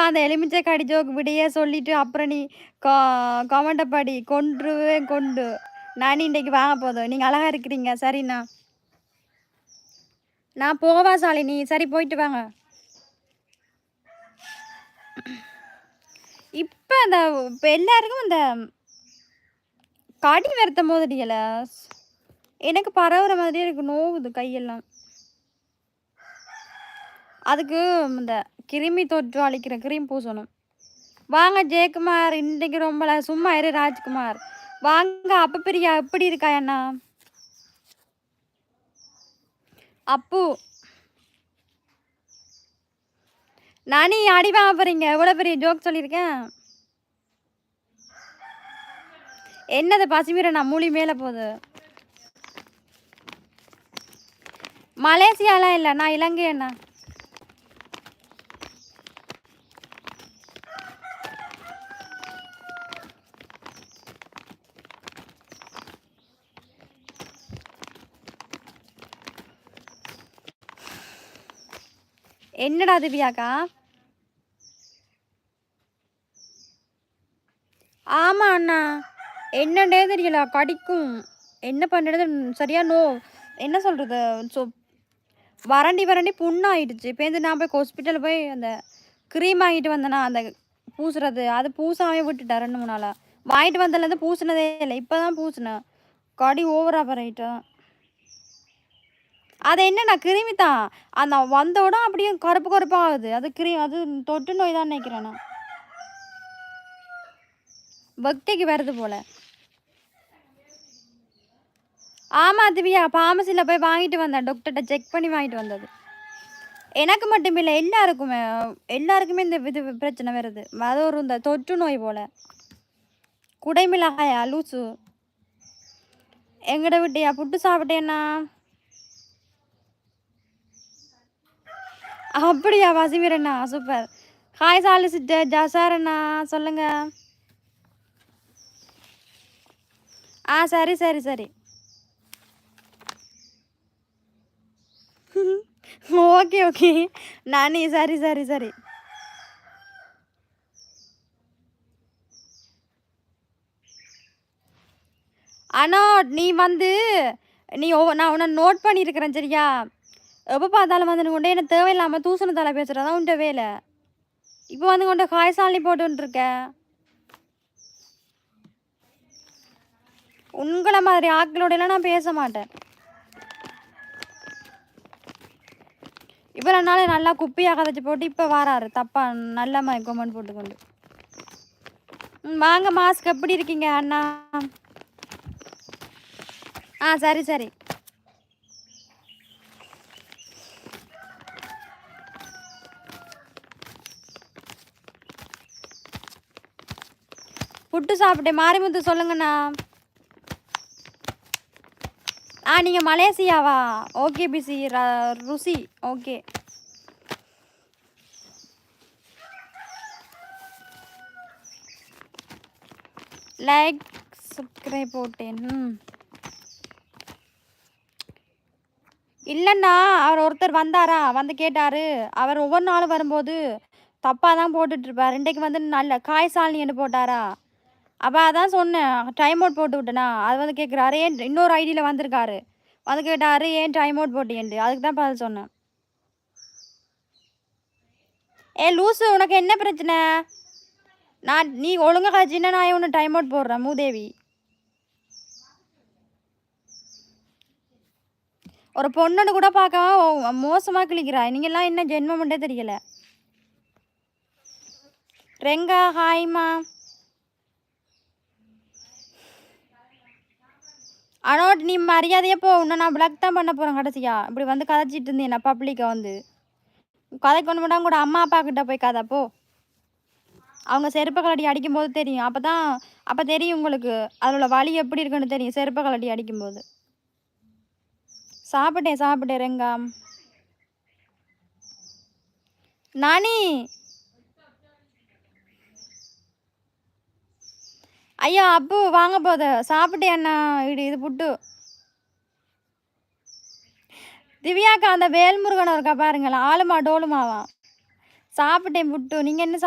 அந்த எலுமிச்சை கடி ஜோக் விடையே சொல்லிட்டு அப்புறம் நீ கமெண்ட படி கொன்றுவேன் கொண்டு. நானி இன்னைக்கு வாங்க போதும். நீங்க அழகா இருக்கிறீங்க. சரிண்ணா. நான் போவா சாலினி. சரி போயிட்டு வாங்க. இப்ப எல்லாருக்கும் இந்த கடி வருத்த மோதடியல. எனக்கு பரவுற மாதிரியே எனக்கு நோவுது கையெல்லாம். அதுக்கு இந்த கிருமி தொற்று அழிக்கிற கிரீம் பூசணும். வாங்க ஜெயக்குமார். இன்னைக்கு ரொம்ப சும்மா இரு ராஜ்குமார். வாங்க அப்ப பிரியா எப்படி இருக்கா அண்ணா? அப்பு நானி அடி வாங்க போறீங்க. எவ்வளவு பெரிய ஜோக் சொல்லியிருக்கேன். என்னது பசிமீர நான் மூலி மேல போகுது. மலேசியாலாம் இல்லை, நான் இலங்கை அண்ணா. என்னடா திவ்யாக்கா? ஆமா அண்ணா. என்னன்னே தெரியல, கடிக்கும். என்ன பண்ணுறது சரியா என்ன சொல்றது, வறண்டி வறண்டி புண்ணாயிடுச்சு. இப்போ நான் போய் ஹாஸ்பிட்டல் போய் அந்த க்ரீம் வாங்கிட்டு வந்தேனா, அந்த பூசுறது அது பூசாமே விட்டுட்டேன் 2-3 நாளா. வாங்கிட்டு வந்ததுலேருந்து பூசினதே இல்லை. இப்போ தான் பூசினேன். கடி ஓவராக பரவிட்டேன். அது என்னண்ணா கிருமி தான். அந்த வந்தோட அப்படியே கருப்பு கருப்பாக ஆகுது. அது தொட்டு நோய் தான் நினைக்கிறேண்ணா. பக்திக்கு வருது போல. ஆமா திவ்யா, ஃபார்மசியில் போய் வாங்கிட்டு வந்தேன். டாக்டர்கிட்ட செக் பண்ணி வாங்கிட்டு வந்தது. எனக்கு மட்டும் இல்லை, எல்லாருக்குமே இந்த இது பிரச்சனை வருது. அது இந்த தொற்று நோய் போல. குடைமிளகாயா லூசு? எங்கட விட்டியா புட்டு சாப்பிட்டேன்னா? அப்படியா வசிவீரண்ணா? சூப்பர். ஹாய் சாலி சிஸ்டர் ஜசார் அண்ணா, சொல்லுங்க. சரி சரி சரி. ஓகே ஓகே நானி. சரி சரி சரி. ஆனா நீ நான் உன்னை நோட் பண்ணியிருக்கிறேன் சரியா? எப்போ பார்த்தாலும் கொண்டே என்ன தேவையில்லாமல் தூசணத்தால பேசுகிறதான் உன்ட வேலை. இப்போ கொண்ட காய்சாலி போட்டுருக்க. உங்களை மாதிரி ஆட்களோடலாம் நான் பேச மாட்டேன். இவ்வளோ நாள் நல்லா குப்பியாக கதைச்சி போட்டு இப்போ வராரு தப்பா நல்ல மாதிரி கொமெண்ட் போட்டுக்கொண்டு. வாங்க மாஸ்க், எப்படி இருக்கீங்க அண்ணா? சரி சரி. புட்டு சாப்பிட்டேன். மாரிமுத்து சொல்லுங்கண்ணா. நீங்கள் மலேசியாவா? ஓகே பிசி ருசி. ஓகே. லைக் சப்ஸ்கிரைப் போட்டேன். இல்லைண்ணா, அவர் ஒருத்தர் வந்தாரா, வந்து கேட்டார். அவர் ஒவ்வொரு நாளும் வரும்போது தப்பாக தான் போட்டுட்ருப்பார். இன்றைக்கு நல்ல காய்சாலின்னு போட்டாரா. அப்போ அதான் சொன்னேன், டைம் அவுட் போட்டு விட்டேனா. அது கேட்குறாரு, ஏன் இன்னொரு ஐடியில் வந்திருக்காரு. கேட்டார், ஏன் டைம் அவுட் போட்டேன்ட்டு. அதுக்கு தான் பதில் சொன்னேன். லூசு, உனக்கு என்ன பிரச்சனை? நீ ஒழுங்காக கழிச்சின்னா நான் ஒன்று டைம் அவுட் போடுறேன் மூதேவி. ஒரு பொண்ணு கூட பார்க்க மோசமாக கிழிக்கிறாய். நீங்கள்லாம் என்ன ஜென்மம்ன்றே தெரியல. ரெங்கா ஹாய்மா. ஆனால் நீ மரியாதையே போ. உன்னை நான் பிளாக் தான் பண்ண போகிறேன் கடைசியா. இப்படி கதைச்சிட்டு இருந்தேன் நான் பப்ளிக்கை கதை கொண்டு மட்டும் கூட அம்மா அப்பா கிட்ட போய் கதை போ. அவங்க செருப்பை கலட்டி அடிக்கும்போது தெரியும். அப்போ தெரியும் உங்களுக்கு அதோட வலி எப்படி இருக்குன்னு தெரியும் செருப்பை கலட்டி அடிக்கும்போது. சாப்பிட்டேன் ரெங்கா. நானி ஐயா அப்பு வாங்க போத சாப்பிட்டேன் அண்ணா. இது புட்டு. திவ்யாக்கா அந்த வேல்முருகன் இருக்கா பாருங்களா, ஆளுமா டோலுமாவா. சாப்பிட்டேன் புட்டு. நீங்கள் என்ன